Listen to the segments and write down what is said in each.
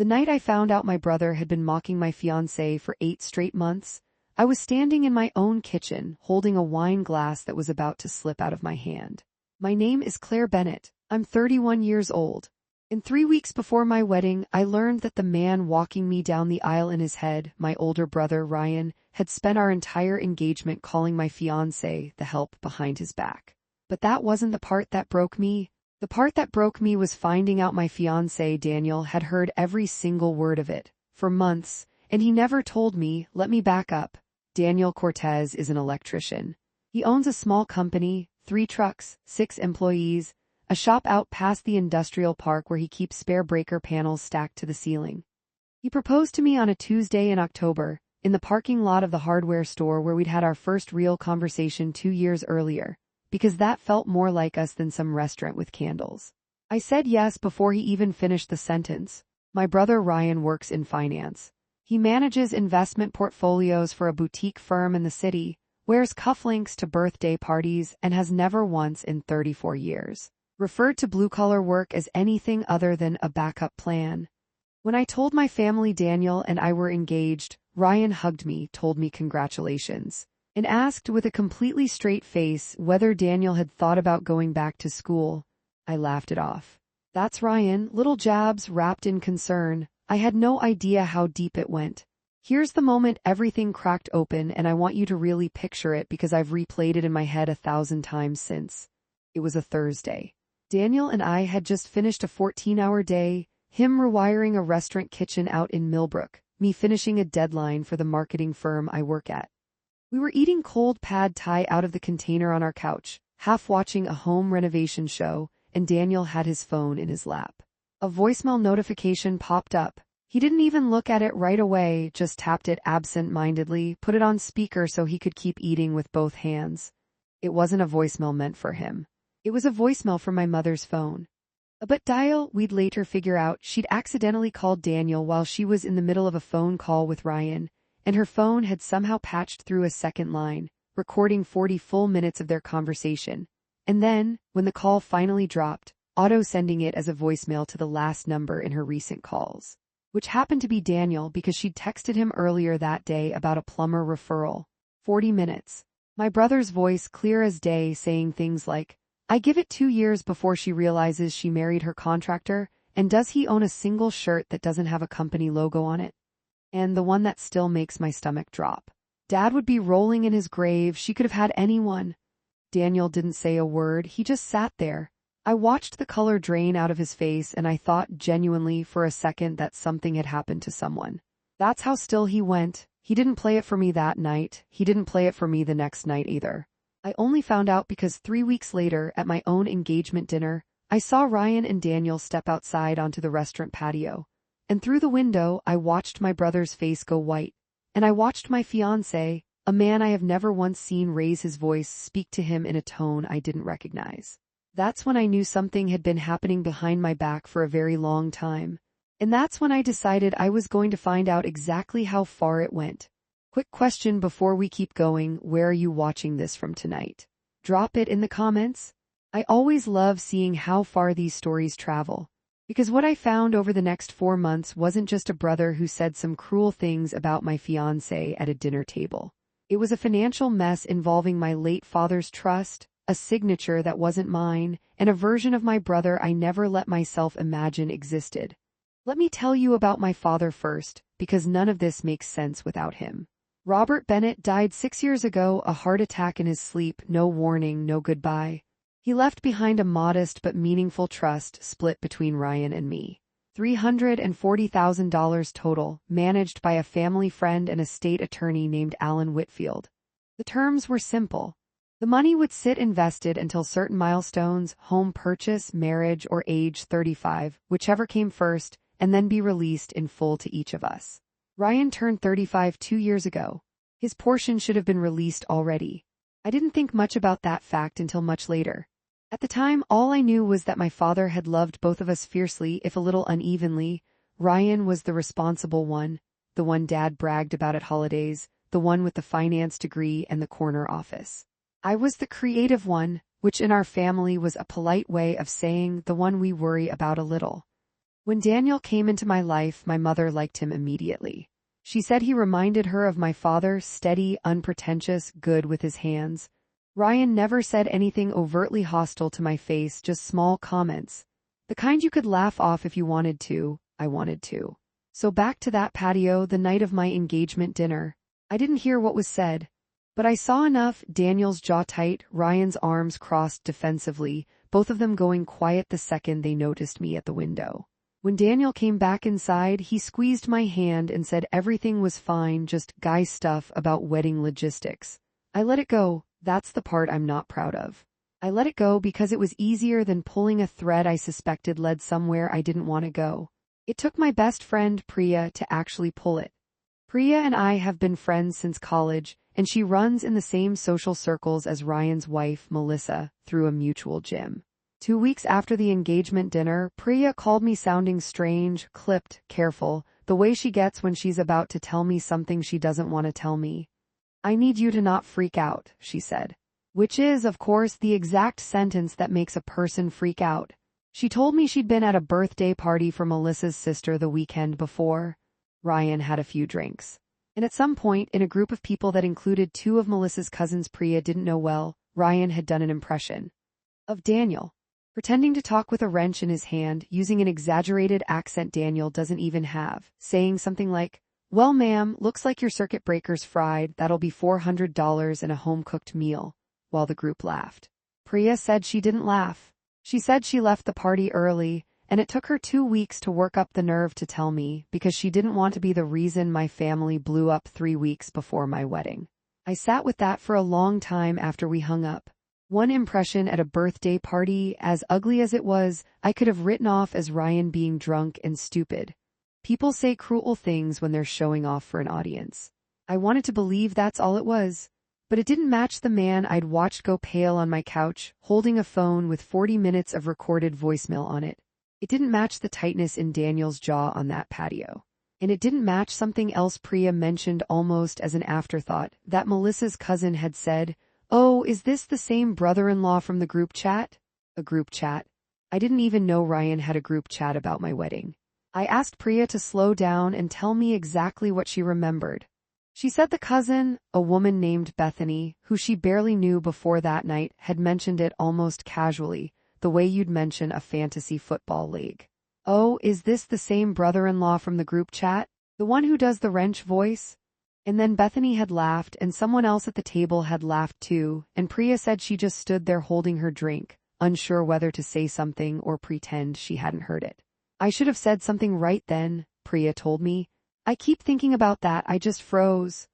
The night I found out my brother had been mocking my fiancé for 8 straight months, I was standing in my own kitchen, holding a wine glass that was about to slip out of my hand. My name is Claire Bennett. I'm 31 years old. And 3 weeks before my wedding, I learned that the man walking me down the aisle in his head, my older brother Ryan, had spent our entire engagement calling my fiancé the help behind his back. But that wasn't the part that broke me. The part that broke me was finding out my fiancé Daniel had heard every single word of it, for months, and he never told me. Let me back up. Daniel Cortez is an electrician. He owns a small company, 3 trucks, 6 employees, a shop out past the industrial park where he keeps spare breaker panels stacked to the ceiling. He proposed to me on a Tuesday in October, in the parking lot of the hardware store where we'd had our first real conversation 2 years earlier, because that felt more like us than some restaurant with candles. I said yes before he even finished the sentence. My brother Ryan works in finance. He manages investment portfolios for a boutique firm in the city, wears cufflinks to birthday parties, and has never once in 34 years referred to blue-collar work as anything other than a backup plan. When I told my family Daniel and I were engaged, Ryan hugged me, told me congratulations, and asked with a completely straight face whether Daniel had thought about going back to school. I laughed it off. That's Ryan, little jabs wrapped in concern. I had no idea how deep it went. Here's the moment everything cracked open, and I want you to really picture it because I've replayed it in my head 1,000 times since. It was a Thursday. Daniel and I had just finished a 14-hour day, him rewiring a restaurant kitchen out in Millbrook, me finishing a deadline for the marketing firm I work at. We were eating cold pad thai out of the container on our couch, half watching a home renovation show, and Daniel had his phone in his lap. A voicemail notification popped up. He didn't even look at it right away, just tapped it absent-mindedly, put it on speaker so he could keep eating with both hands. It wasn't a voicemail meant for him. It was a voicemail from my mother's phone. But we'd later figure out she'd accidentally called Daniel while she was in the middle of a phone call with Ryan, and her phone had somehow patched through a second line, recording 40 full minutes of their conversation. And then, when the call finally dropped, auto-sending it as a voicemail to the last number in her recent calls, which happened to be Daniel because she'd texted him earlier that day about a plumber referral. 40 minutes. My brother's voice clear as day saying things like, I give it 2 years before she realizes she married her contractor, and does he own a single shirt that doesn't have a company logo on it? And the one that still makes my stomach drop. Dad would be rolling in his grave, she could have had anyone. Daniel didn't say a word, he just sat there. I watched the color drain out of his face and I thought genuinely for a second that something had happened to someone. That's how still he went. He didn't play it for me that night, he didn't play it for me the next night either. I only found out because 3 weeks later, at my own engagement dinner, I saw Ryan and Daniel step outside onto the restaurant patio. And through the window, I watched my brother's face go white. And I watched my fiancé, a man I have never once seen, raise his voice, speak to him in a tone I didn't recognize. That's when I knew something had been happening behind my back for a very long time. And that's when I decided I was going to find out exactly how far it went. Quick question before we keep going, where are you watching this from tonight? Drop it in the comments. I always love seeing how far these stories travel. Because what I found over the next 4 months wasn't just a brother who said some cruel things about my fiancé at a dinner table. It was a financial mess involving my late father's trust, a signature that wasn't mine, and a version of my brother I never let myself imagine existed. Let me tell you about my father first, because none of this makes sense without him. Robert Bennett died 6 years ago, a heart attack in his sleep, no warning, no goodbye. He left behind a modest but meaningful trust split between Ryan and me. $340,000 total, managed by a family friend and a state attorney named Alan Whitfield. The terms were simple. The money would sit invested until certain milestones, home purchase, marriage, or age 35, whichever came first, and then be released in full to each of us. Ryan turned 35 2 years ago. His portion should have been released already. I didn't think much about that fact until much later. At the time, all I knew was that my father had loved both of us fiercely, if a little unevenly. Ryan was the responsible one, the one Dad bragged about at holidays, the one with the finance degree and the corner office. I was the creative one, which in our family was a polite way of saying the one we worry about a little. When Daniel came into my life, my mother liked him immediately. She said he reminded her of my father, steady, unpretentious, good with his hands. Ryan never said anything overtly hostile to my face, just small comments. The kind you could laugh off if you wanted to. I wanted to. So back to that patio the night of my engagement dinner. I didn't hear what was said, but I saw enough. Daniel's jaw tight, Ryan's arms crossed defensively, both of them going quiet the second they noticed me at the window. When Daniel came back inside, he squeezed my hand and said everything was fine, just guy stuff about wedding logistics. I let it go. That's the part I'm not proud of. I let it go because it was easier than pulling a thread I suspected led somewhere I didn't want to go. It took my best friend, Priya, to actually pull it. Priya and I have been friends since college, and she runs in the same social circles as Ryan's wife, Melissa, through a mutual gym. 2 weeks after the engagement dinner, Priya called me sounding strange, clipped, careful, the way she gets when she's about to tell me something she doesn't want to tell me. "I need you to not freak out," she said. Which is, of course, the exact sentence that makes a person freak out. She told me she'd been at a birthday party for Melissa's sister the weekend before. Ryan had a few drinks. And at some point, in a group of people that included 2 of Melissa's cousins Priya didn't know well, Ryan had done an impression of Daniel. Pretending to talk with a wrench in his hand, using an exaggerated accent Daniel doesn't even have, saying something like, "Well, ma'am, looks like your circuit breaker's fried, that'll be $400 and a home-cooked meal," while the group laughed. Priya said she didn't laugh. She said she left the party early, and it took her 2 weeks to work up the nerve to tell me, because she didn't want to be the reason my family blew up 3 weeks before my wedding. I sat with that for a long time after we hung up. One impression at a birthday party, as ugly as it was, I could have written off as Ryan being drunk and stupid. People say cruel things when they're showing off for an audience. I wanted to believe that's all it was. But it didn't match the man I'd watched go pale on my couch, holding a phone with 40 minutes of recorded voicemail on it. It didn't match the tightness in Daniel's jaw on that patio. And it didn't match something else Priya mentioned almost as an afterthought, that Melissa's cousin had said, "Oh, is this the same brother-in-law from the group chat?" A group chat? I didn't even know Ryan had a group chat about my wedding. I asked Priya to slow down and tell me exactly what she remembered. She said the cousin, a woman named Bethany, who she barely knew before that night, had mentioned it almost casually, the way you'd mention a fantasy football league. "Oh, is this the same brother-in-law from the group chat? The one who does the wrench voice?" And then Bethany had laughed, and someone else at the table had laughed too, and Priya said she just stood there holding her drink, unsure whether to say something or pretend she hadn't heard it. "I should have said something right then," Priya told me. "I keep thinking about that, I just froze."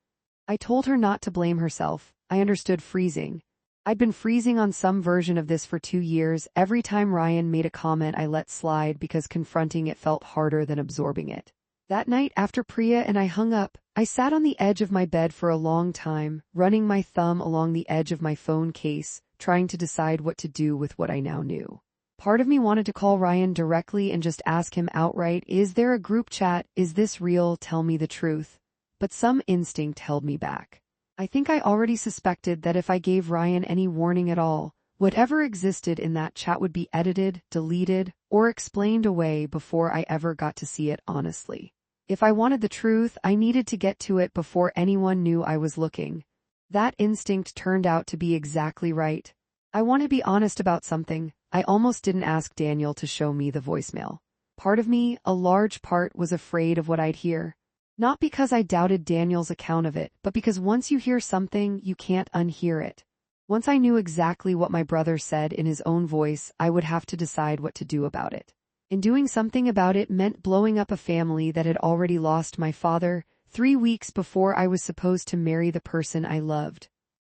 I told her not to blame herself. I understood freezing. I'd been freezing on some version of this for 2 years. Every time Ryan made a comment I let slide because confronting it felt harder than absorbing it. That night after Priya and I hung up, I sat on the edge of my bed for a long time, running my thumb along the edge of my phone case, trying to decide what to do with what I now knew. Part of me wanted to call Ryan directly and just ask him outright, "Is there a group chat? Is this real? Tell me the truth." But some instinct held me back. I think I already suspected that if I gave Ryan any warning at all, whatever existed in that chat would be edited, deleted, or explained away before I ever got to see it honestly. If I wanted the truth, I needed to get to it before anyone knew I was looking. That instinct turned out to be exactly right. I want to be honest about something. I almost didn't ask Daniel to show me the voicemail. Part of me, a large part, was afraid of what I'd hear. Not because I doubted Daniel's account of it, but because once you hear something, you can't unhear it. Once I knew exactly what my brother said in his own voice, I would have to decide what to do about it. And doing something about it meant blowing up a family that had already lost my father 3 weeks before I was supposed to marry the person I loved.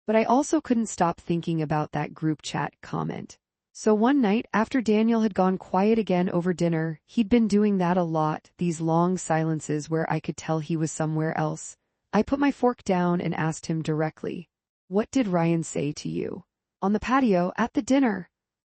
But I also couldn't stop thinking about that group chat comment. So one night, after Daniel had gone quiet again over dinner, he'd been doing that a lot, these long silences where I could tell he was somewhere else. I put my fork down and asked him directly, "What did Ryan say to you? On the patio, at the dinner?"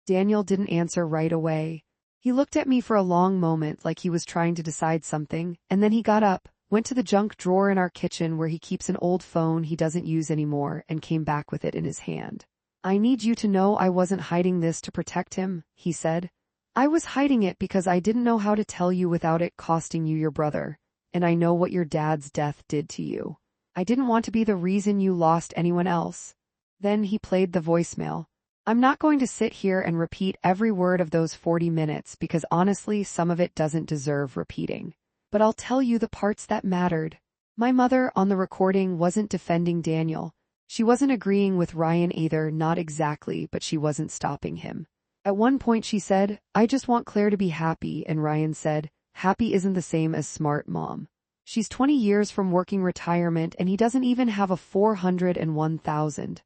Daniel didn't answer right away. He looked at me for a long moment like he was trying to decide something, and then he got up, went to the junk drawer in our kitchen where he keeps an old phone he doesn't use anymore, and came back with it in his hand. "I need you to know I wasn't hiding this to protect him," he said. I was hiding it because I didn't know how to tell you without it costing you your brother, and I know what your dad's death did to you. I didn't want to be the reason you lost anyone else. Then he played the voicemail. I'm not going to sit here and repeat every word of those 40 minutes because honestly, some of it doesn't deserve repeating. But I'll tell you the parts that mattered. My mother on the recording wasn't defending Daniel. She wasn't agreeing with Ryan either, not exactly, but she wasn't stopping him. At one point she said, I just want Claire to be happy, and Ryan said, happy isn't the same as smart, Mom. She's 20 years from working retirement and he doesn't even have a 401,000.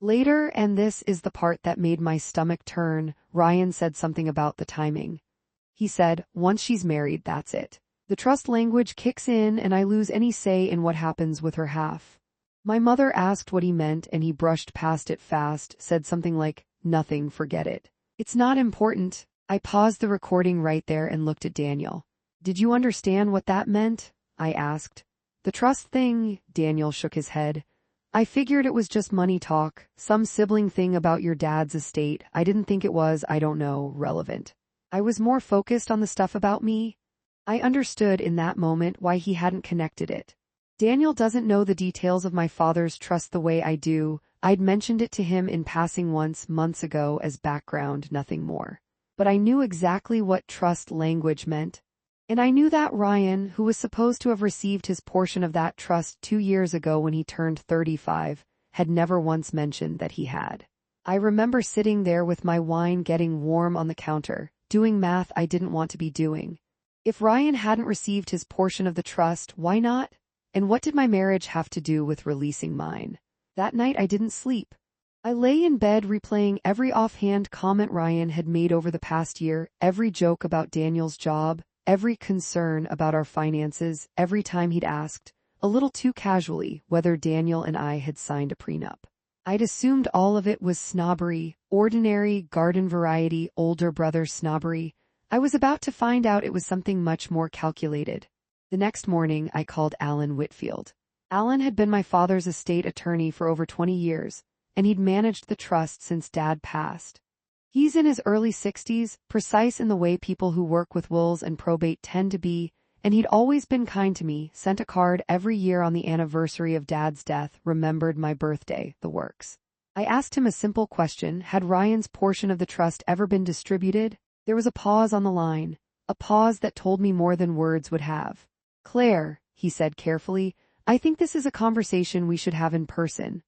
Later, and this is the part that made my stomach turn, Ryan said something about the timing. He said, once she's married, that's it. The trust language kicks in and I lose any say in what happens with her half. My mother asked what he meant and he brushed past it fast, said something like, nothing, forget it. It's not important. I paused the recording right there and looked at Daniel. Did you understand what that meant? I asked. The trust thing, Daniel shook his head. I figured it was just money talk, some sibling thing about your dad's estate. I didn't think it was, I don't know, relevant. I was more focused on the stuff about me. I understood in that moment why he hadn't connected it. Daniel doesn't know the details of my father's trust the way I do. I'd mentioned it to him in passing once, months ago, as background, nothing more. But I knew exactly what trust language meant. And I knew that Ryan, who was supposed to have received his portion of that trust 2 years ago when he turned 35, had never once mentioned that he had. I remember sitting there with my wine getting warm on the counter, doing math I didn't want to be doing. If Ryan hadn't received his portion of the trust, why not? And what did my marriage have to do with releasing mine? That night I didn't sleep. I lay in bed replaying every offhand comment Ryan had made over the past year, every joke about Daniel's job, every concern about our finances, every time he'd asked, a little too casually, whether Daniel and I had signed a prenup. I'd assumed all of it was snobbery, ordinary, garden variety, older brother snobbery. I was about to find out it was something much more calculated. The next morning, I called Alan Whitfield. Alan had been my father's estate attorney for over 20 years, and he'd managed the trust since Dad passed. He's in his early 60s, precise in the way people who work with wills and probate tend to be, and he'd always been kind to me, sent a card every year on the anniversary of Dad's death, remembered my birthday, the works. I asked him a simple question: had Ryan's portion of the trust ever been distributed? There was a pause on the line, a pause that told me more than words would have. Claire, he said carefully, I think this is a conversation we should have in person.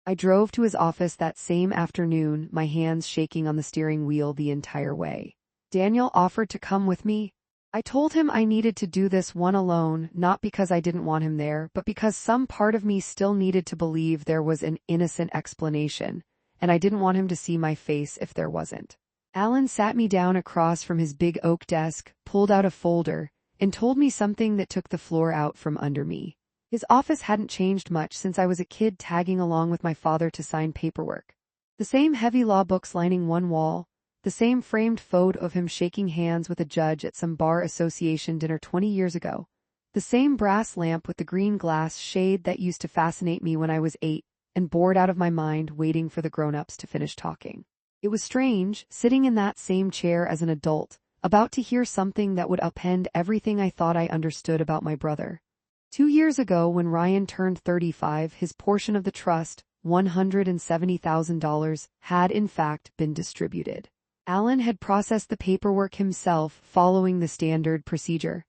I drove to his office that same afternoon, my hands shaking on the steering wheel the entire way. Daniel offered to come with me. I told him I needed to do this one alone, not because I didn't want him there, but because some part of me still needed to believe there was an innocent explanation, and I didn't want him to see my face if there wasn't. Alan sat me down across from his big oak desk, pulled out a folder, and told me something that took the floor out from under me. His office hadn't changed much since I was a kid tagging along with my father to sign paperwork. The same heavy law books lining one wall, the same framed photo of him shaking hands with a judge at some bar association dinner 20 years ago, the same brass lamp with the green glass shade that used to fascinate me when I was 8 and bored out of my mind waiting for the grown-ups to finish talking. It was strange, sitting in that same chair as an adult, about to hear something that would upend everything I thought I understood about my brother. 2 years ago, when Ryan turned 35, his portion of the trust, $170,000, had in fact been distributed. Alan had processed the paperwork himself, following the standard procedure.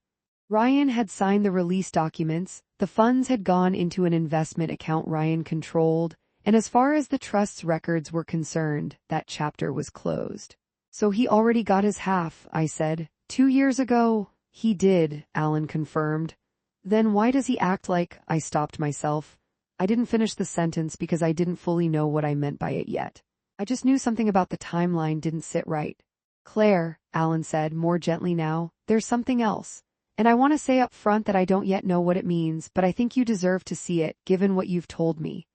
Ryan had signed the release documents, the funds had gone into an investment account Ryan controlled, and as far as the trust's records were concerned, that chapter was closed. So he already got his half, I said. 2 years ago, he did, Alan confirmed. Then why does he act like? I stopped myself. I didn't finish the sentence because I didn't fully know what I meant by it yet. I just knew something about the timeline didn't sit right. Claire, Alan said, more gently now, there's something else. And I want to say up front that I don't yet know what it means, but I think you deserve to see it, given what you've told me.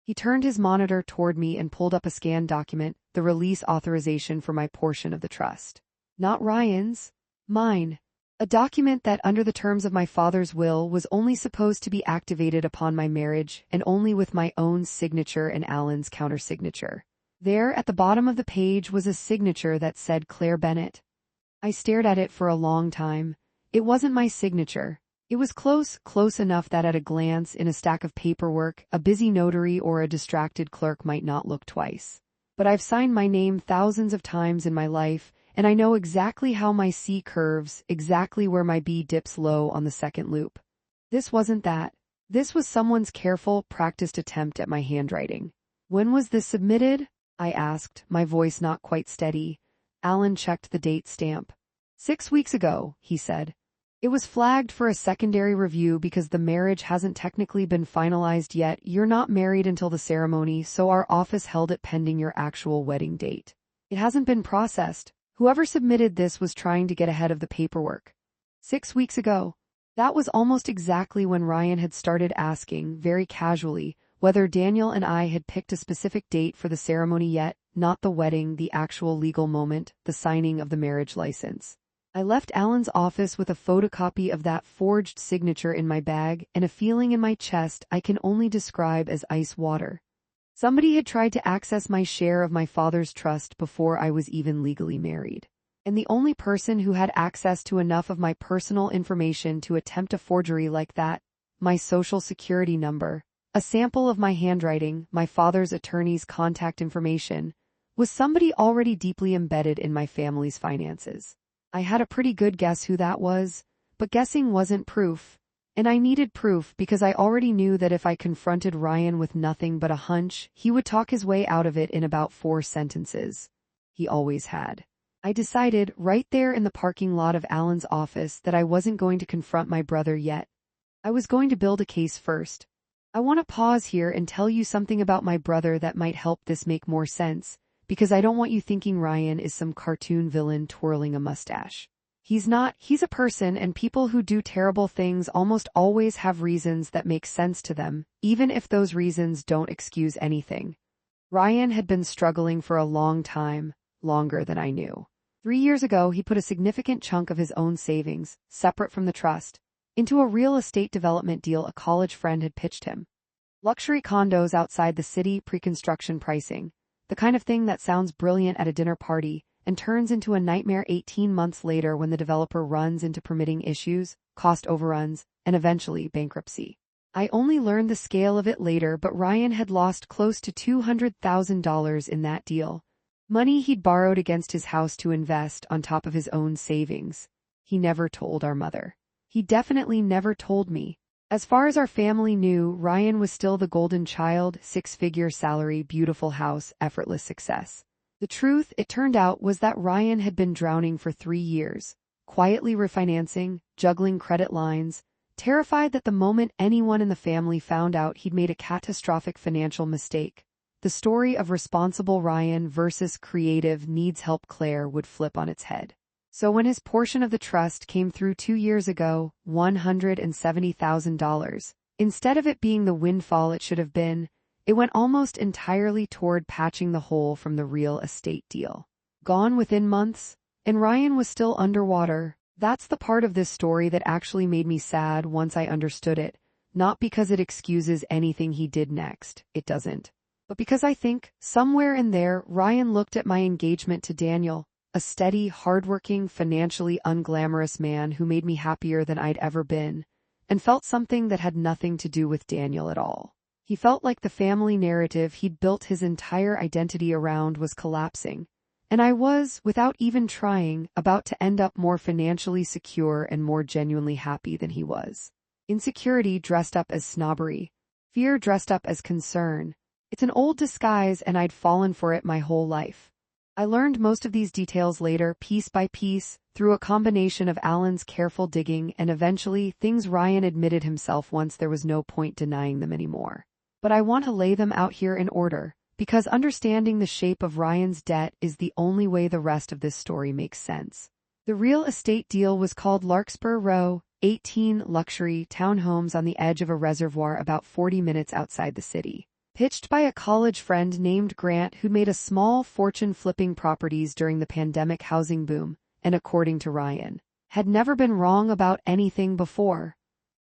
He turned his monitor toward me and pulled up a scanned document, the release authorization for my portion of the trust. Not Ryan's, mine. A document that, under the terms of my father's will, was only supposed to be activated upon my marriage, and only with my own signature and Alan's countersignature. There, at the bottom of the page, was a signature that said Claire Bennett. I stared at it for a long time. It wasn't my signature. It was close enough that at a glance in a stack of paperwork, a busy notary or a distracted clerk might not look twice. But I've signed my name thousands of times in my life, and I know exactly how my C curves, exactly where my B dips low on the second loop. This wasn't that. This was someone's careful, practiced attempt at my handwriting. When was this submitted? I asked, my voice not quite steady. Alan checked the date stamp. 6 weeks ago, he said. It was flagged for a secondary review because the marriage hasn't technically been finalized yet. You're not married until the ceremony, so our office held it pending your actual wedding date. It hasn't been processed. Whoever submitted this was trying to get ahead of the paperwork. 6 weeks ago. That was almost exactly when Ryan had started asking, very casually, whether Daniel and I had picked a specific date for the ceremony yet, not the wedding, the actual legal moment, the signing of the marriage license. I left Alan's office with a photocopy of that forged signature in my bag and a feeling in my chest I can only describe as ice water. Somebody had tried to access my share of my father's trust before I was even legally married. And the only person who had access to enough of my personal information to attempt a forgery like that, my social security number, a sample of my handwriting, my father's attorney's contact information, was somebody already deeply embedded in my family's finances. I had a pretty good guess who that was, but guessing wasn't proof. And I needed proof because I already knew that if I confronted Ryan with nothing but a hunch, he would talk his way out of it in about 4 sentences. He always had. I decided, right there in the parking lot of Alan's office, that I wasn't going to confront my brother yet. I was going to build a case first. I want to pause here and tell you something about my brother that might help this make more sense, because I don't want you thinking Ryan is some cartoon villain twirling a mustache. He's not. He's a person, and people who do terrible things almost always have reasons that make sense to them, even if those reasons don't excuse anything. Ryan had been struggling for a long time, longer than I knew. 3 years ago, he put a significant chunk of his own savings, separate from the trust, into a real estate development deal a college friend had pitched him. Luxury condos outside the city, pre-construction pricing, the kind of thing that sounds brilliant at a dinner party and turns into a nightmare 18 months later when the developer runs into permitting issues, cost overruns, and eventually bankruptcy. I only learned the scale of it later, but Ryan had lost close to $200,000 in that deal. Money he'd borrowed against his house to invest on top of his own savings. He never told our mother. He definitely never told me. As far as our family knew, Ryan was still the golden child, 6-figure salary, beautiful house, effortless success. The truth, it turned out, was that Ryan had been drowning for 3 years, quietly refinancing, juggling credit lines, terrified that the moment anyone in the family found out he'd made a catastrophic financial mistake, the story of responsible Ryan versus creative needs help Claire would flip on its head. So when his portion of the trust came through 2 years ago, $170,000, instead of it being the windfall it should have been, it went almost entirely toward patching the hole from the real estate deal. Gone within months, and Ryan was still underwater. That's the part of this story that actually made me sad once I understood it, not because it excuses anything he did next, it doesn't, but because I think, somewhere in there, Ryan looked at my engagement to Daniel, a steady, hardworking, financially unglamorous man who made me happier than I'd ever been, and felt something that had nothing to do with Daniel at all. He felt like the family narrative he'd built his entire identity around was collapsing, and I was, without even trying, about to end up more financially secure and more genuinely happy than he was. Insecurity dressed up as snobbery, fear dressed up as concern. It's an old disguise, and I'd fallen for it my whole life. I learned most of these details later, piece by piece, through a combination of Alan's careful digging and eventually things Ryan admitted himself once there was no point denying them anymore. But I want to lay them out here in order, because understanding the shape of Ryan's debt is the only way the rest of this story makes sense. The real estate deal was called Larkspur Row, 18 luxury townhomes on the edge of a reservoir about 40 minutes outside the city. Pitched by a college friend named Grant who'd made a small fortune flipping properties during the pandemic housing boom, and according to Ryan, had never been wrong about anything before.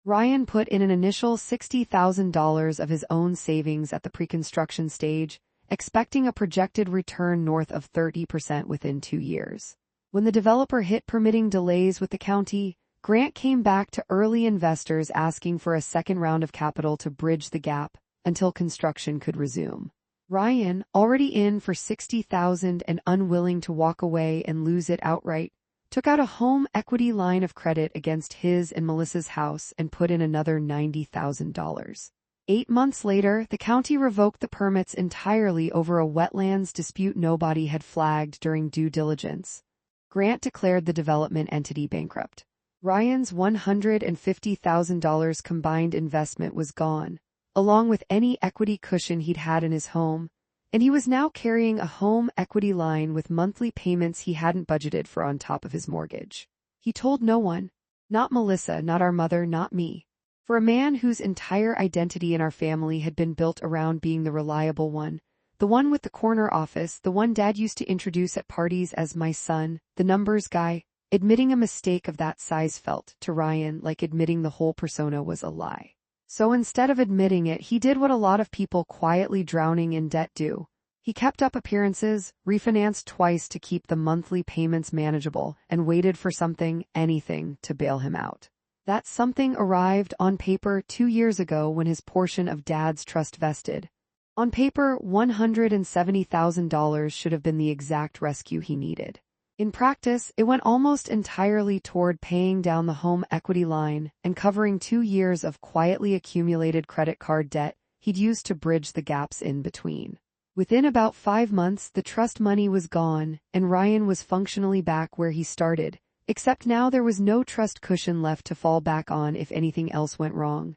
Ryan put in an initial $60,000 of his own savings at the pre-construction stage, expecting a projected return north of 30% within 2 years. When the developer hit permitting delays with the county, Grant came back to early investors asking for a second round of capital to bridge the gap until construction could resume. Ryan, already in for $60,000 and unwilling to walk away and lose it outright, took out a home equity line of credit against his and Melissa's house and put in another $90,000. 8 months later, the county revoked the permits entirely over a wetlands dispute nobody had flagged during due diligence. Grant declared the development entity bankrupt. Ryan's $150,000 combined investment was gone, along with any equity cushion he'd had in his home, and he was now carrying a home equity line with monthly payments he hadn't budgeted for on top of his mortgage. He told no one, not Melissa, not our mother, not me. For a man whose entire identity in our family had been built around being the reliable one, the one with the corner office, the one Dad used to introduce at parties as my son, the numbers guy, admitting a mistake of that size felt, to Ryan, like admitting the whole persona was a lie. So instead of admitting it, he did what a lot of people quietly drowning in debt do. He kept up appearances, refinanced twice to keep the monthly payments manageable, and waited for something, anything, to bail him out. That something arrived on paper 2 years ago when his portion of Dad's trust vested. On paper, $170,000 should have been the exact rescue he needed. In practice, it went almost entirely toward paying down the home equity line and covering 2 years of quietly accumulated credit card debt he'd used to bridge the gaps in between. Within about 5 months, the trust money was gone, and Ryan was functionally back where he started, except now there was no trust cushion left to fall back on if anything else went wrong.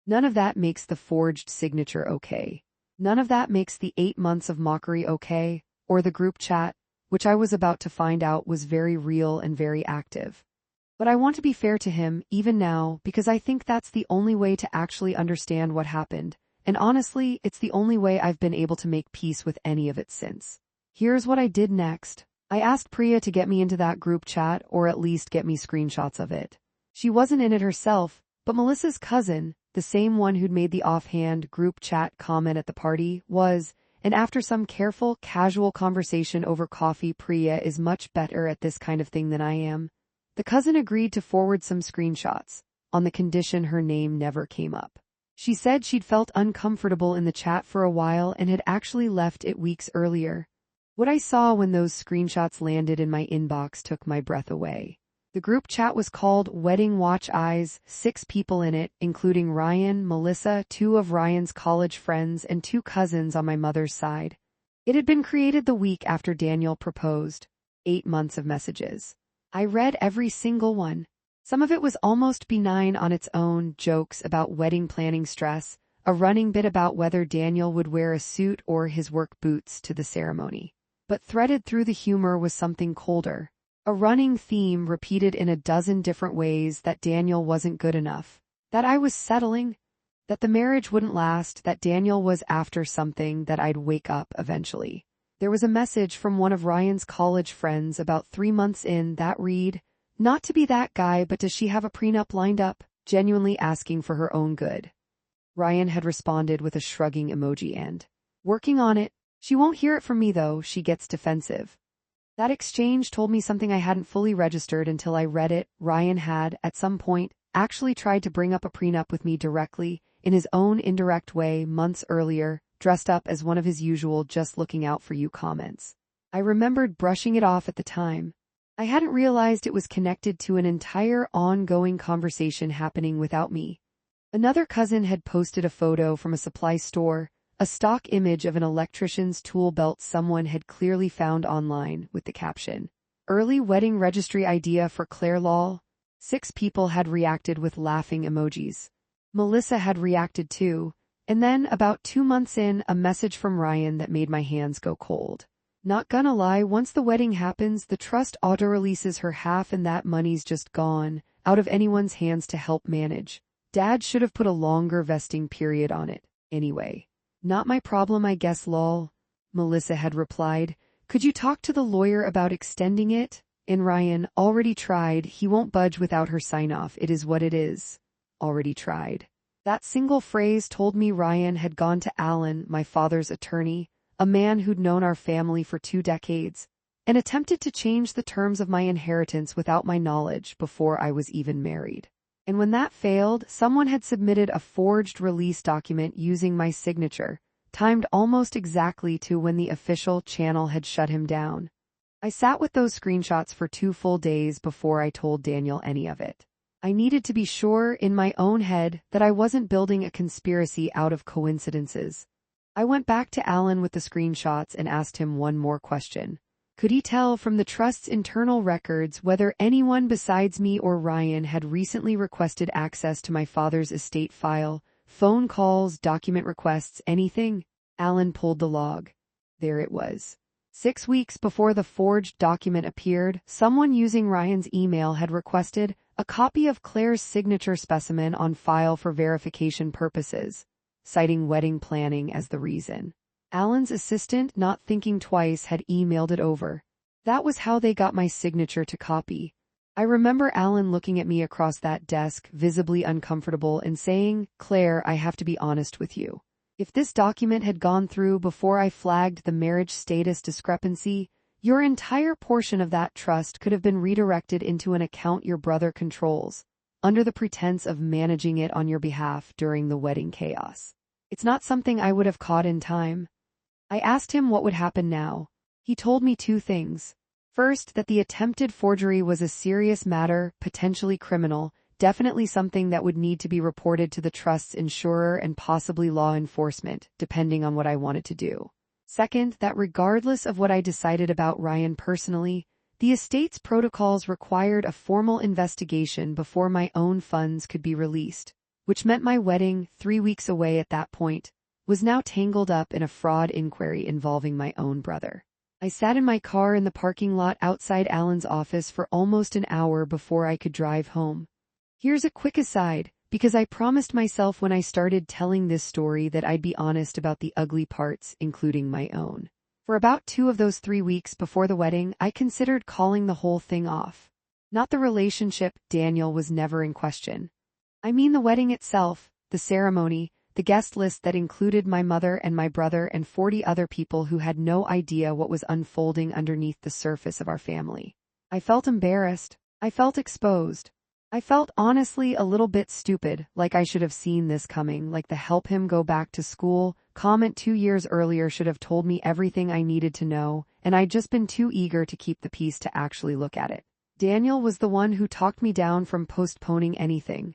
None of that makes the forged signature okay. None of that makes the 8 months of mockery okay, or the group chat, which I was about to find out was very real and very active. But I want to be fair to him, even now, because I think that's the only way to actually understand what happened, and honestly, it's the only way I've been able to make peace with any of it since. Here's what I did next. I asked Priya to get me into that group chat, or at least get me screenshots of it. She wasn't in it herself, but Melissa's cousin, the same one who'd made the offhand group chat comment at the party, was, and after some careful, casual conversation over coffee, Priya is much better at this kind of thing than I am. The cousin agreed to forward some screenshots, on the condition her name never came up. She said she'd felt uncomfortable in the chat for a while and had actually left it weeks earlier. What I saw when those screenshots landed in my inbox took my breath away. The group chat was called Wedding Watch Eyes, 6 people in it, including Ryan, Melissa, 2 of Ryan's college friends, and 2 cousins on my mother's side. It had been created the week after Daniel proposed. 8 months of messages. I read every single one. Some of it was almost benign on its own, jokes about wedding planning stress, a running bit about whether Daniel would wear a suit or his work boots to the ceremony. But threaded through the humor was something colder. A running theme repeated in a dozen different ways that Daniel wasn't good enough, that I was settling, that the marriage wouldn't last, that Daniel was after something, that I'd wake up eventually. There was a message from one of Ryan's college friends about 3 months in that read, "Not to be that guy, but does she have a prenup lined up?" genuinely asking for her own good. Ryan had responded with a shrugging emoji and, "Working on it. She won't hear it from me though, she gets defensive." That exchange told me something I hadn't fully registered until I read it. Ryan had, at some point, actually tried to bring up a prenup with me directly, in his own indirect way, months earlier, dressed up as one of his usual just looking out for you comments. I remembered brushing it off at the time. I hadn't realized it was connected to an entire ongoing conversation happening without me. Another cousin had posted a photo from a supply store, a stock image of an electrician's tool belt someone had clearly found online, with the caption, "Early wedding registry idea for Claire lol." 6 people had reacted with laughing emojis. Melissa had reacted too, and then, about 2 months in, a message from Ryan that made my hands go cold. "Not gonna lie, once the wedding happens, the trust auto-releases her half and that money's just gone, out of anyone's hands to help manage. Dad should have put a longer vesting period on it, anyway. Not my problem, I guess lol." Melissa had replied, "Could you talk to the lawyer about extending it?" And Ryan, "Already tried, he won't budge without her sign-off, it is what it is." Already tried. That single phrase told me Ryan had gone to Alan, my father's attorney, a man who'd known our family for 2 decades, and attempted to change the terms of my inheritance without my knowledge before I was even married. And when that failed, someone had submitted a forged release document using my signature, timed almost exactly to when the official channel had shut him down. I sat with those screenshots for 2 full days before I told Daniel any of it. I needed to be sure in my own head that I wasn't building a conspiracy out of coincidences. I went back to Alan with the screenshots and asked him one more question. Could he tell from the trust's internal records whether anyone besides me or Ryan had recently requested access to my father's estate file, phone calls, document requests, anything? Alan pulled the log. There it was. 6 weeks before the forged document appeared, someone using Ryan's email had requested a copy of Claire's signature specimen on file for verification purposes, citing wedding planning as the reason. Alan's assistant, not thinking twice, had emailed it over. That was how they got my signature to copy. I remember Alan looking at me across that desk, visibly uncomfortable, and saying, "Claire, I have to be honest with you. If this document had gone through before I flagged the marriage status discrepancy, your entire portion of that trust could have been redirected into an account your brother controls, under the pretense of managing it on your behalf during the wedding chaos. It's not something I would have caught in time." I asked him what would happen now. He told me 2 things. First, that the attempted forgery was a serious matter, potentially criminal, definitely something that would need to be reported to the trust's insurer and possibly law enforcement, depending on what I wanted to do. Second, that regardless of what I decided about Ryan personally, the estate's protocols required a formal investigation before my own funds could be released, which meant my wedding, 3 weeks away at that point, was now tangled up in a fraud inquiry involving my own brother. I sat in my car in the parking lot outside Alan's office for almost an hour before I could drive home. Here's a quick aside, because I promised myself when I started telling this story that I'd be honest about the ugly parts, including my own. For about 2 of those 3 weeks before the wedding, I considered calling the whole thing off. Not the relationship, Daniel was never in question. I mean the wedding itself, the ceremony, the guest list that included my mother and my brother and 40 other people who had no idea what was unfolding underneath the surface of our family. I felt embarrassed. I felt exposed. I felt honestly a little bit stupid, like I should have seen this coming, like the help him go back to school comment 2 years earlier should have told me everything I needed to know, and I'd just been too eager to keep the peace to actually look at it. Daniel was the one who talked me down from postponing anything.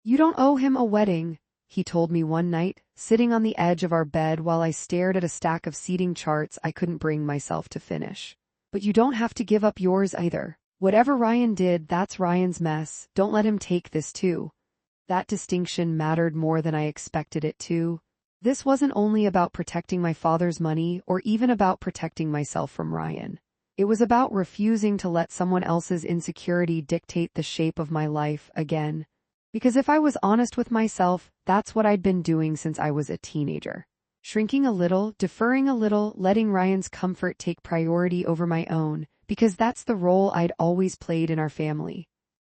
"You don't owe him a wedding," he told me one night, sitting on the edge of our bed while I stared at a stack of seating charts I couldn't bring myself to finish. "But you don't have to give up yours either. Whatever Ryan did, that's Ryan's mess. Don't let him take this too." That distinction mattered more than I expected it to. This wasn't only about protecting my father's money or even about protecting myself from Ryan. It was about refusing to let someone else's insecurity dictate the shape of my life again. Because if I was honest with myself, that's what I'd been doing since I was a teenager. Shrinking a little, deferring a little, letting Ryan's comfort take priority over my own, because that's the role I'd always played in our family.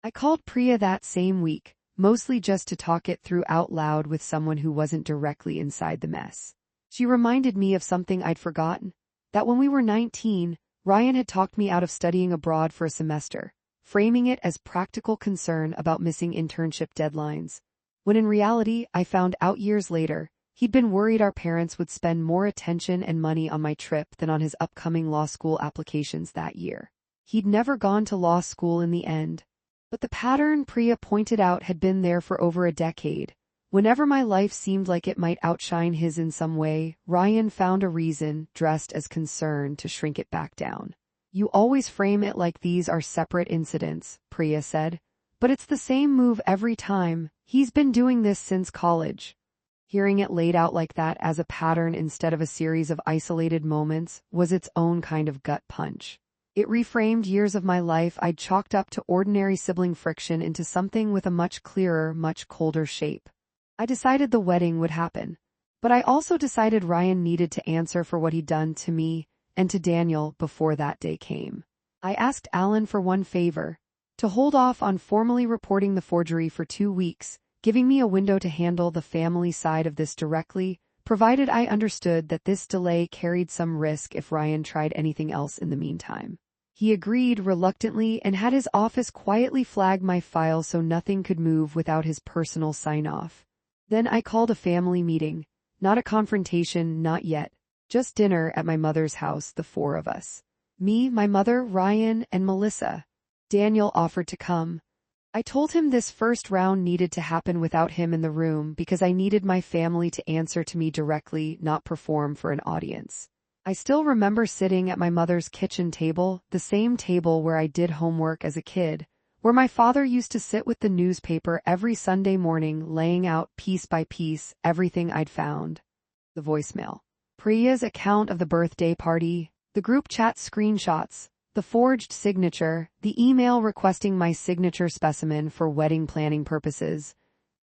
I called Priya that same week, mostly just to talk it through out loud with someone who wasn't directly inside the mess. She reminded me of something I'd forgotten, that when we were 19, Ryan had talked me out of studying abroad for a semester, framing it as practical concern about missing internship deadlines, when in reality, I found out years later, he'd been worried our parents would spend more attention and money on my trip than on his upcoming law school applications that year. He'd never gone to law school in the end. But the pattern Priya pointed out had been there for over a decade. Whenever my life seemed like it might outshine his in some way, Ryan found a reason, dressed as concern, to shrink it back down. "You always frame it like these are separate incidents," Priya said. "But it's the same move every time. He's been doing this since college." Hearing it laid out like that as a pattern instead of a series of isolated moments was its own kind of gut punch. It reframed years of my life I'd chalked up to ordinary sibling friction into something with a much clearer, much colder shape. I decided the wedding would happen. But I also decided Ryan needed to answer for what he'd done to me and to Daniel before that day came. I asked Alan for one favor, to hold off on formally reporting the forgery for 2 weeks, giving me a window to handle the family side of this directly, provided I understood that this delay carried some risk if Ryan tried anything else in the meantime. He agreed reluctantly and had his office quietly flag my file so nothing could move without his personal sign-off. Then I called a family meeting. Not a confrontation, not yet. Just dinner at my mother's house, the four of us. Me, my mother, Ryan, and Melissa. Daniel offered to come. I told him this first round needed to happen without him in the room because I needed my family to answer to me directly, not perform for an audience. I still remember sitting at my mother's kitchen table, the same table where I did homework as a kid, where my father used to sit with the newspaper every Sunday morning laying out piece by piece everything I'd found. The voicemail. Priya's account of the birthday party, the group chat screenshots, the forged signature, the email requesting my signature specimen for wedding planning purposes.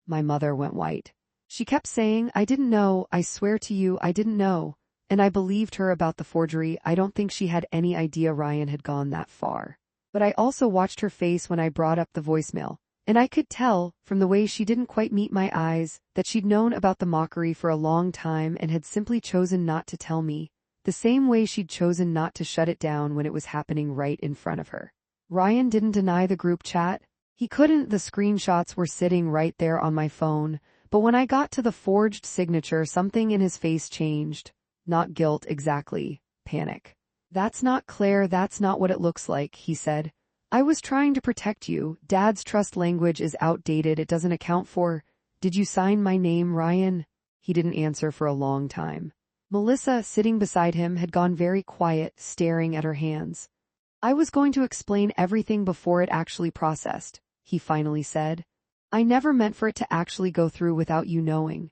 My mother went white. She kept saying, "I didn't know, I swear to you, I didn't know." And I believed her about the forgery. I don't think she had any idea Ryan had gone that far. But I also watched her face when I brought up the voicemail, and I could tell, from the way she didn't quite meet my eyes, that she'd known about the mockery for a long time and had simply chosen not to tell me, the same way she'd chosen not to shut it down when it was happening right in front of her. Ryan didn't deny the group chat. He couldn't. The screenshots were sitting right there on my phone, but when I got to the forged signature, something in his face changed. Not guilt exactly, panic. "That's not Claire, that's not what it looks like," he said. "I was trying to protect you. Dad's trust language is outdated, it doesn't account for—" "Did you sign my name, Ryan?" He didn't answer for a long time. Melissa, sitting beside him, had gone very quiet, staring at her hands. "I was going to explain everything before it actually processed," he finally said. "I never meant for it to actually go through without you knowing.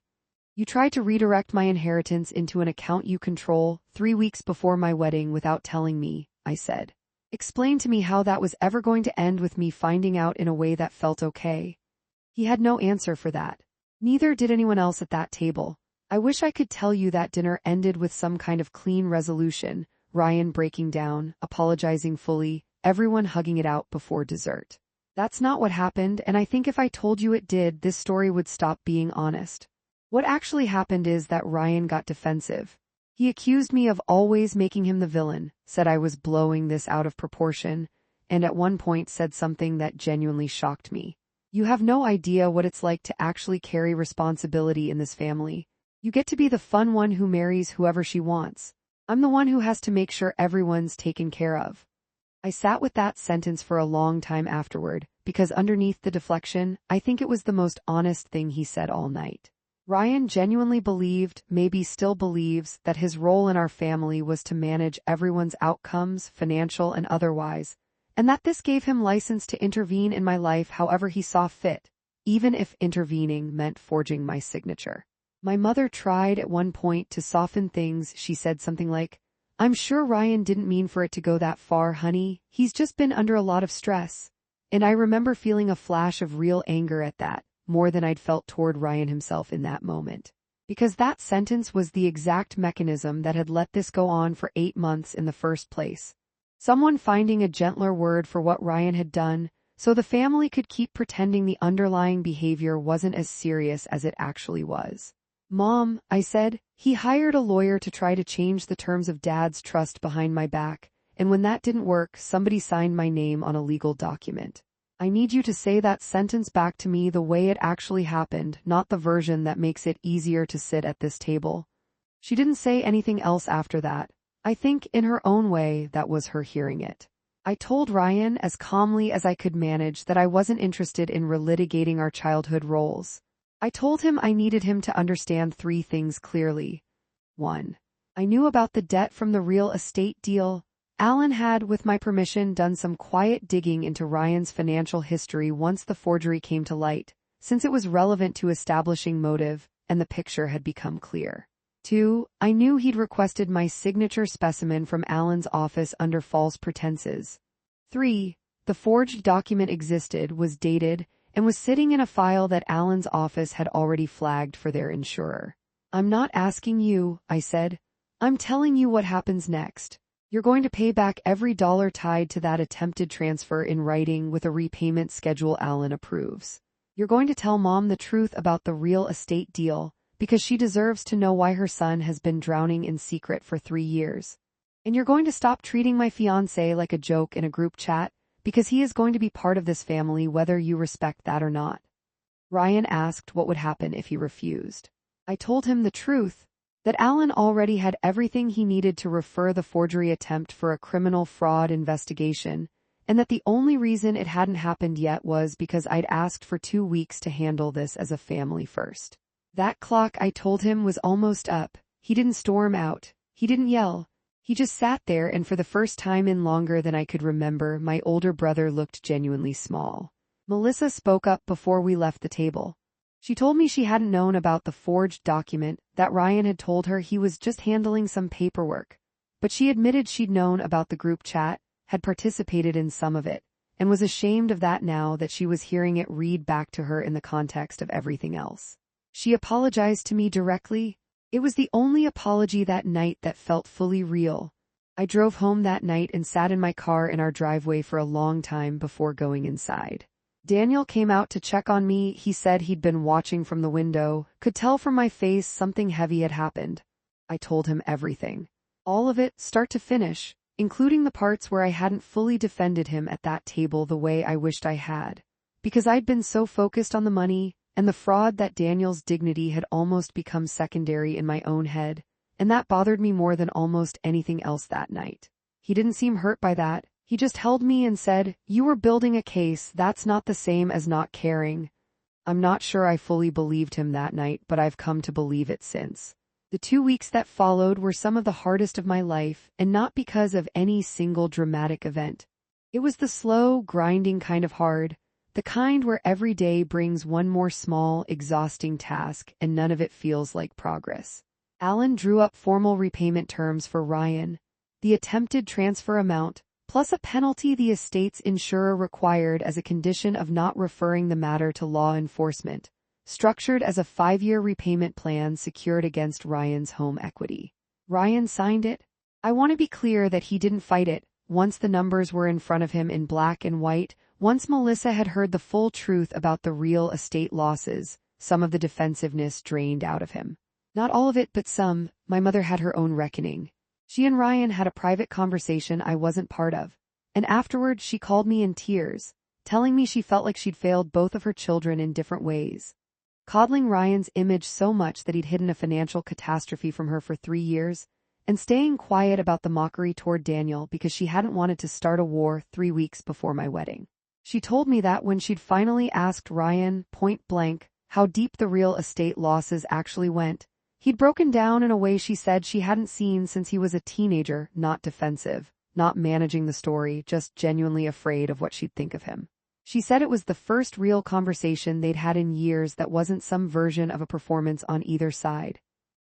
You tried to redirect my inheritance into an account you control 3 weeks before my wedding without telling me," I said. "Explain to me how that was ever going to end with me finding out in a way that felt okay." He had no answer for that. Neither did anyone else at that table. "I wish I could tell you that dinner ended with some kind of clean resolution," Ryan breaking down, apologizing fully, everyone hugging it out before dessert. "That's not what happened, and I think if I told you it did, this story would stop being honest. What actually happened is that Ryan got defensive. He accused me of always making him the villain, said I was blowing this out of proportion, and at one point said something that genuinely shocked me. You have no idea what it's like to actually carry responsibility in this family. You get to be the fun one who marries whoever she wants. I'm the one who has to make sure everyone's taken care of." I sat with that sentence for a long time afterward, because underneath the deflection, I think it was the most honest thing he said all night. Ryan genuinely believed, maybe still believes, that his role in our family was to manage everyone's outcomes, financial and otherwise, and that this gave him license to intervene in my life however he saw fit, even if intervening meant forging my signature. My mother tried at one point to soften things. She said something like, "I'm sure Ryan didn't mean for it to go that far, honey. He's just been under a lot of stress." And I remember feeling a flash of real anger at that, more than I'd felt toward Ryan himself in that moment. Because that sentence was the exact mechanism that had let this go on for 8 months in the first place. Someone finding a gentler word for what Ryan had done, so the family could keep pretending the underlying behavior wasn't as serious as it actually was. "Mom," I said, "he hired a lawyer to try to change the terms of Dad's trust behind my back, and when that didn't work, somebody signed my name on a legal document. I need you to say that sentence back to me the way it actually happened, not the version that makes it easier to sit at this table." She didn't say anything else after that. I think, in her own way, that was her hearing it. I told Ryan, as calmly as I could manage, that I wasn't interested in relitigating our childhood roles. I told him I needed him to understand 3 things clearly. 1. I knew about the debt from the real estate deal. Alan had, with my permission, done some quiet digging into Ryan's financial history once the forgery came to light, since it was relevant to establishing motive, and the picture had become clear. 2. I knew he'd requested my signature specimen from Alan's office under false pretenses. 3. The forged document existed, was dated, and was sitting in a file that Alan's office had already flagged for their insurer. "I'm not asking you," I said. "I'm telling you what happens next. You're going to pay back every dollar tied to that attempted transfer in writing with a repayment schedule Alan approves. You're going to tell Mom the truth about the real estate deal, because she deserves to know why her son has been drowning in secret for 3 years. And you're going to stop treating my fiancé like a joke in a group chat, because he is going to be part of this family whether you respect that or not. Ryan asked what would happen if he refused. I told him the truth, that Alan already had everything he needed to refer the forgery attempt for a criminal fraud investigation, and that the only reason it hadn't happened yet was because I'd asked for 2 weeks to handle this as a family first. That clock, I told him, was almost up. He didn't storm out. He didn't yell. He just sat there, and for the first time in longer than I could remember, my older brother looked genuinely small. Melissa spoke up before we left the table. She told me she hadn't known about the forged document, that Ryan had told her he was just handling some paperwork. But she admitted she'd known about the group chat, had participated in some of it, and was ashamed of that now that she was hearing it read back to her in the context of everything else. She apologized to me directly. It was the only apology that night that felt fully real. I drove home that night and sat in my car in our driveway for a long time before going inside. Daniel came out to check on me. He said he'd been watching from the window, could tell from my face something heavy had happened. I told him everything. All of it, start to finish, including the parts where I hadn't fully defended him at that table the way I wished I had. Because I'd been so focused on the money and the fraud that Daniel's dignity had almost become secondary in my own head, and that bothered me more than almost anything else that night. He didn't seem hurt by that. He just held me and said, "You were building a case, that's not the same as not caring." I'm not sure I fully believed him that night, but I've come to believe it since. The 2 weeks that followed were some of the hardest of my life, and not because of any single dramatic event. It was the slow, grinding kind of hard, the kind where every day brings one more small, exhausting task and none of it feels like progress. Alan drew up formal repayment terms for Ryan, the attempted transfer amount, plus a penalty the estate's insurer required as a condition of not referring the matter to law enforcement, structured as a 5-year repayment plan secured against Ryan's home equity. Ryan signed it. I want to be clear that he didn't fight it. Once the numbers were in front of him in black and white, once Melissa had heard the full truth about the real estate losses, some of the defensiveness drained out of him. Not all of it, but some. My mother had her own reckoning. She and Ryan had a private conversation I wasn't part of, and afterward she called me in tears, telling me she felt like she'd failed both of her children in different ways. Coddling Ryan's image so much that he'd hidden a financial catastrophe from her for 3 years, and staying quiet about the mockery toward Daniel because she hadn't wanted to start a war 3 weeks before my wedding. She told me that when she'd finally asked Ryan, point blank, how deep the real estate losses actually went, he'd broken down in a way she said she hadn't seen since he was a teenager, not defensive, not managing the story, just genuinely afraid of what she'd think of him. She said it was the first real conversation they'd had in years that wasn't some version of a performance on either side.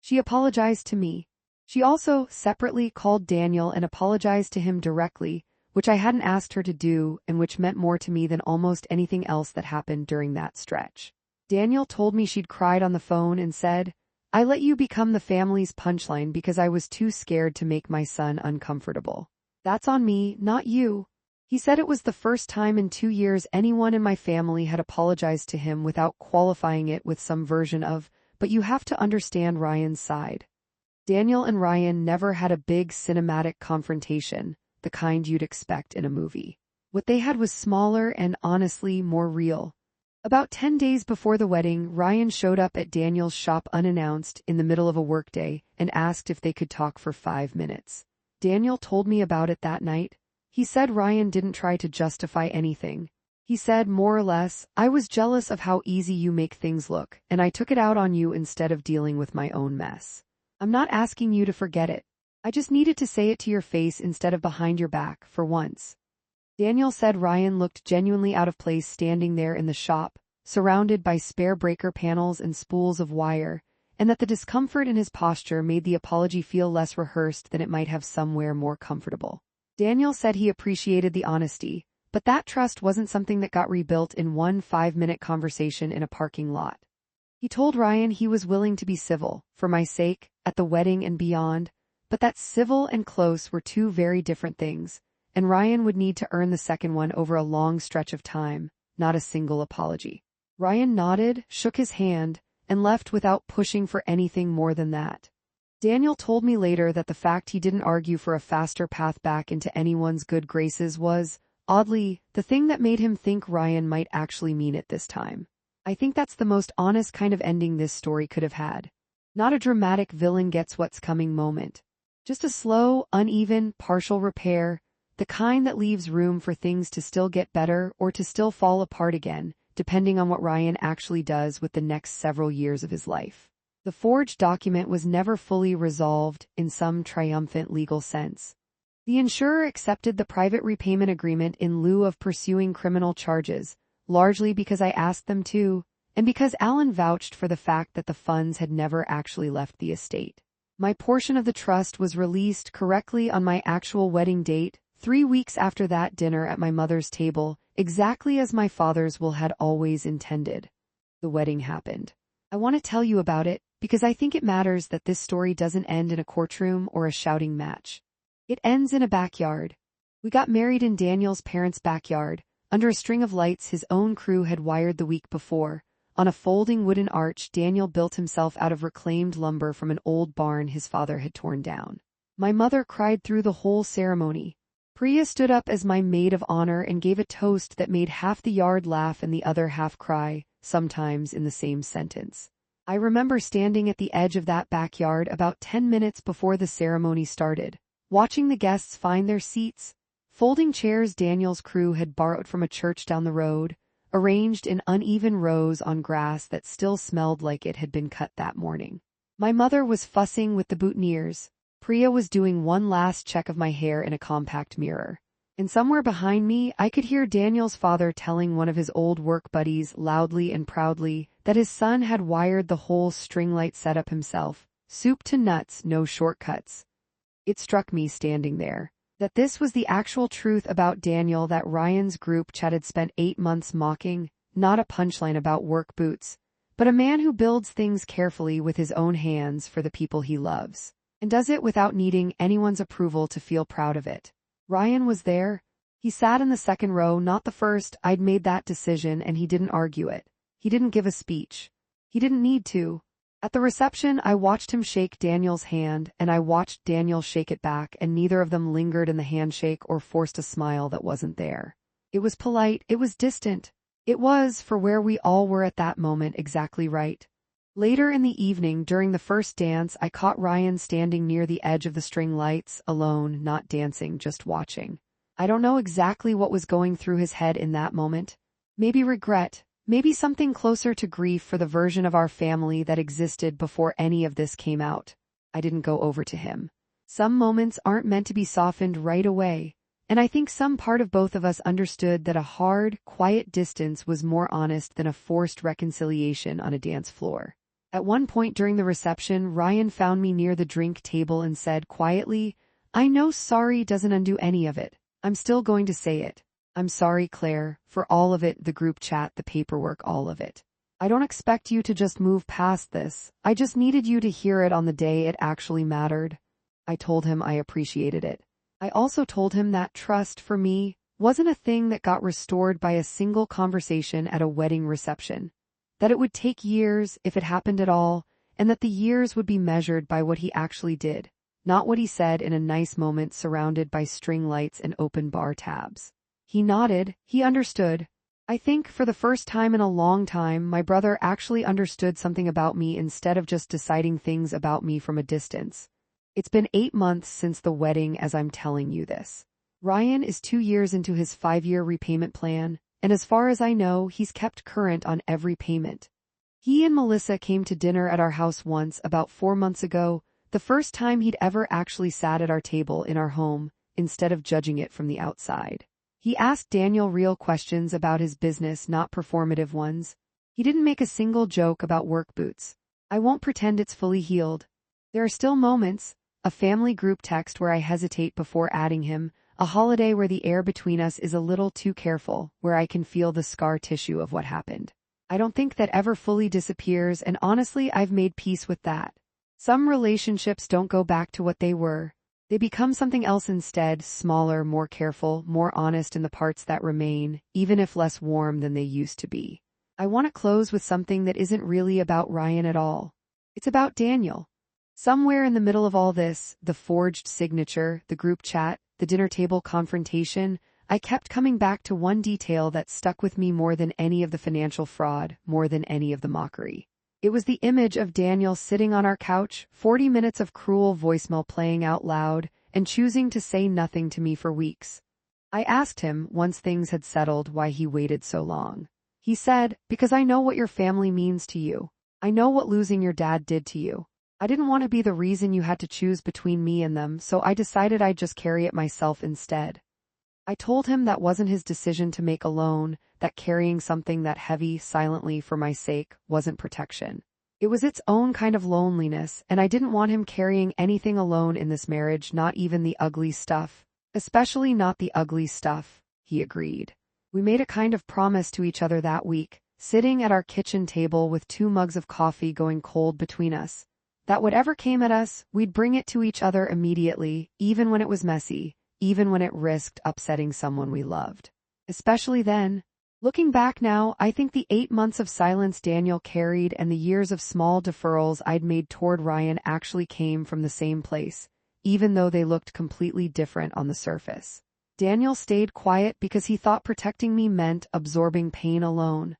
She apologized to me. She also, separately, called Daniel and apologized to him directly, which I hadn't asked her to do and which meant more to me than almost anything else that happened during that stretch. Daniel told me she'd cried on the phone and said, "I let you become the family's punchline because I was too scared to make my son uncomfortable. That's on me, not you." He said it was the first time in 2 years anyone in my family had apologized to him without qualifying it with some version of, "But you have to understand Ryan's side." Daniel and Ryan never had a big cinematic confrontation, the kind you'd expect in a movie. What they had was smaller and, honestly, more real. About 10 days before the wedding, Ryan showed up at Daniel's shop unannounced in the middle of a workday and asked if they could talk for 5 minutes. Daniel told me about it that night. He said Ryan didn't try to justify anything. He said, more or less, "I was jealous of how easy you make things look, and I took it out on you instead of dealing with my own mess. I'm not asking you to forget it. I just needed to say it to your face instead of behind your back, for once." Daniel said Ryan looked genuinely out of place standing there in the shop, surrounded by spare breaker panels and spools of wire, and that the discomfort in his posture made the apology feel less rehearsed than it might have somewhere more comfortable. Daniel said he appreciated the honesty, but that trust wasn't something that got rebuilt in one 5-minute conversation in a parking lot. He told Ryan he was willing to be civil, for my sake, at the wedding and beyond, but that civil and close were two very different things, and Ryan would need to earn the second one over a long stretch of time, not a single apology. Ryan nodded, shook his hand, and left without pushing for anything more than that. Daniel told me later that the fact he didn't argue for a faster path back into anyone's good graces was, oddly, the thing that made him think Ryan might actually mean it this time. I think that's the most honest kind of ending this story could have had. Not a dramatic villain gets what's coming moment. Just a slow, uneven, partial repair, the kind that leaves room for things to still get better or to still fall apart again, depending on what Ryan actually does with the next several years of his life. The forged document was never fully resolved in some triumphant legal sense. The insurer accepted the private repayment agreement in lieu of pursuing criminal charges, largely because I asked them to, and because Alan vouched for the fact that the funds had never actually left the estate. My portion of the trust was released correctly on my actual wedding date, 3 weeks after that dinner at my mother's table, exactly as my father's will had always intended. The wedding happened. I want to tell you about it, because I think it matters that this story doesn't end in a courtroom or a shouting match. It ends in a backyard. We got married in Daniel's parents' backyard, under a string of lights his own crew had wired the week before. On a folding wooden arch Daniel built himself out of reclaimed lumber from an old barn his father had torn down. My mother cried through the whole ceremony. Priya stood up as my maid of honor and gave a toast that made half the yard laugh and the other half cry, sometimes in the same sentence. I remember standing at the edge of that backyard about 10 minutes before the ceremony started, watching the guests find their seats, folding chairs Daniel's crew had borrowed from a church down the road, arranged in uneven rows on grass that still smelled like it had been cut that morning. My mother was fussing with the boutonnieres. Priya was doing one last check of my hair in a compact mirror. And somewhere behind me, I could hear Daniel's father telling one of his old work buddies loudly and proudly that his son had wired the whole string light setup himself, soup to nuts, no shortcuts. It struck me standing there that this was the actual truth about Daniel that Ryan's group chat had spent 8 months mocking, not a punchline about work boots, but a man who builds things carefully with his own hands for the people he loves, and does it without needing anyone's approval to feel proud of it. Ryan was there. He sat in the second row, not the first. I'd made that decision and he didn't argue it. He didn't give a speech. He didn't need to. At the reception, I watched him shake Daniel's hand, and I watched Daniel shake it back, and neither of them lingered in the handshake or forced a smile that wasn't there. It was polite, it was distant. It was, for where we all were at that moment, exactly right. Later in the evening, during the first dance, I caught Ryan standing near the edge of the string lights, alone, not dancing, just watching. I don't know exactly what was going through his head in that moment. Maybe regret. Maybe something closer to grief for the version of our family that existed before any of this came out. I didn't go over to him. Some moments aren't meant to be softened right away, and I think some part of both of us understood that a hard, quiet distance was more honest than a forced reconciliation on a dance floor. At one point during the reception, Ryan found me near the drink table and said quietly, "I know sorry doesn't undo any of it. I'm still going to say it. I'm sorry, Claire, for all of it, the group chat, the paperwork, all of it. I don't expect you to just move past this. I just needed you to hear it on the day it actually mattered." I told him I appreciated it. I also told him that trust, for me, wasn't a thing that got restored by a single conversation at a wedding reception. That it would take years, if it happened at all, and that the years would be measured by what he actually did, not what he said in a nice moment surrounded by string lights and open bar tabs. He nodded. He understood. I think, for the first time in a long time, my brother actually understood something about me instead of just deciding things about me from a distance. It's been 8 months since the wedding as I'm telling you this. Ryan is 2 years into his 5-year repayment plan, and as far as I know, he's kept current on every payment. He and Melissa came to dinner at our house once about 4 months ago, the first time he'd ever actually sat at our table in our home, instead of judging it from the outside. He asked Daniel real questions about his business, not performative ones. He didn't make a single joke about work boots. I won't pretend it's fully healed. There are still moments, a family group text where I hesitate before adding him, a holiday where the air between us is a little too careful, where I can feel the scar tissue of what happened. I don't think that ever fully disappears, and honestly, I've made peace with that. Some relationships don't go back to what they were. They become something else instead, smaller, more careful, more honest in the parts that remain, even if less warm than they used to be. I want to close with something that isn't really about Ryan at all. It's about Daniel. Somewhere in the middle of all this, the forged signature, the group chat, the dinner table confrontation, I kept coming back to one detail that stuck with me more than any of the financial fraud, more than any of the mockery. It was the image of Daniel sitting on our couch, 40 minutes of cruel voicemail playing out loud, and choosing to say nothing to me for weeks. I asked him, once things had settled, why he waited so long. He said, "Because I know what your family means to you. I know what losing your dad did to you. I didn't want to be the reason you had to choose between me and them, so I decided I'd just carry it myself instead." I told him that wasn't his decision to make alone, that carrying something that heavy silently for my sake wasn't protection. It was its own kind of loneliness, and I didn't want him carrying anything alone in this marriage, not even the ugly stuff. Especially not the ugly stuff, he agreed. We made a kind of promise to each other that week, sitting at our kitchen table with 2 mugs of coffee going cold between us, that whatever came at us, we'd bring it to each other immediately, even when it was messy, even when it risked upsetting someone we loved. Especially then. Looking back now, I think the 8 months of silence Daniel carried and the years of small deferrals I'd made toward Ryan actually came from the same place, even though they looked completely different on the surface. Daniel stayed quiet because he thought protecting me meant absorbing pain alone.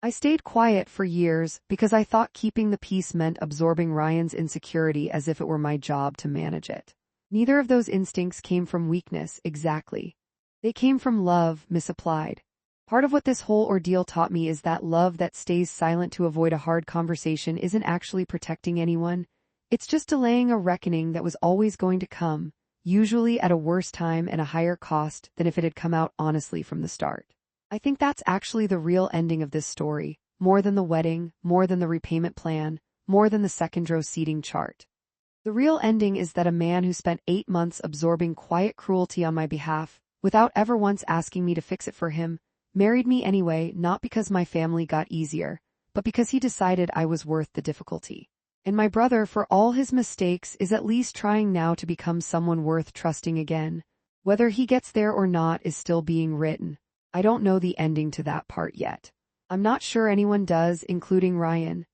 I stayed quiet for years because I thought keeping the peace meant absorbing Ryan's insecurity as if it were my job to manage it. Neither of those instincts came from weakness, exactly. They came from love, misapplied. Part of what this whole ordeal taught me is that love that stays silent to avoid a hard conversation isn't actually protecting anyone. It's just delaying a reckoning that was always going to come, usually at a worse time and a higher cost than if it had come out honestly from the start. I think that's actually the real ending of this story, more than the wedding, more than the repayment plan, more than the second-row seating chart. The real ending is that a man who spent 8 months absorbing quiet cruelty on my behalf, without ever once asking me to fix it for him, married me anyway, not because my family got easier, but because he decided I was worth the difficulty. And my brother, for all his mistakes, is at least trying now to become someone worth trusting again. Whether he gets there or not is still being written. I don't know the ending to that part yet. I'm not sure anyone does, including Ryan.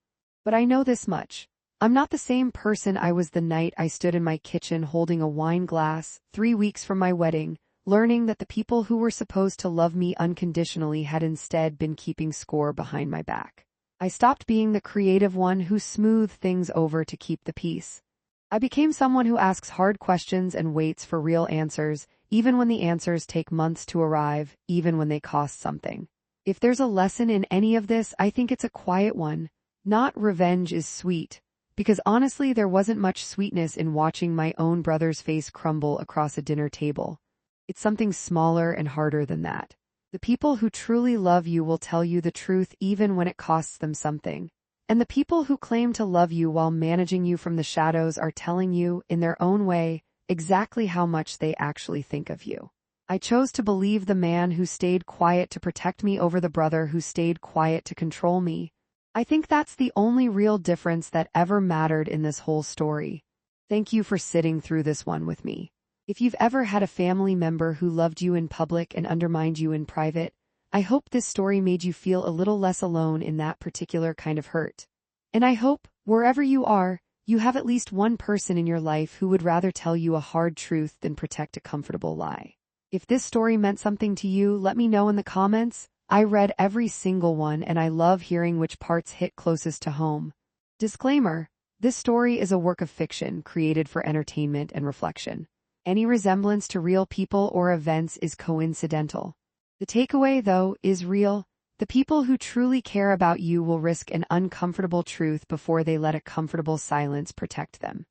But I know this much. I'm not the same person I was the night I stood in my kitchen holding a wine glass, 3 weeks from my wedding, learning that the people who were supposed to love me unconditionally had instead been keeping score behind my back. I stopped being the creative one who smoothed things over to keep the peace. I became someone who asks hard questions and waits for real answers, even when the answers take months to arrive, even when they cost something. If there's a lesson in any of this, I think it's a quiet one. Not revenge is sweet, because honestly there wasn't much sweetness in watching my own brother's face crumble across a dinner table. It's something smaller and harder than that. The people who truly love you will tell you the truth even when it costs them something. And the people who claim to love you while managing you from the shadows are telling you, in their own way, exactly how much they actually think of you. I chose to believe the man who stayed quiet to protect me over the brother who stayed quiet to control me. I think that's the only real difference that ever mattered in this whole story. Thank you for sitting through this one with me. If you've ever had a family member who loved you in public and undermined you in private, I hope this story made you feel a little less alone in that particular kind of hurt. And I hope, wherever you are, you have at least one person in your life who would rather tell you a hard truth than protect a comfortable lie. If this story meant something to you, let me know in the comments. I read every single one and I love hearing which parts hit closest to home. Disclaimer: this story is a work of fiction created for entertainment and reflection. Any resemblance to real people or events is coincidental. The takeaway, though, is real. The people who truly care about you will risk an uncomfortable truth before they let a comfortable silence protect them.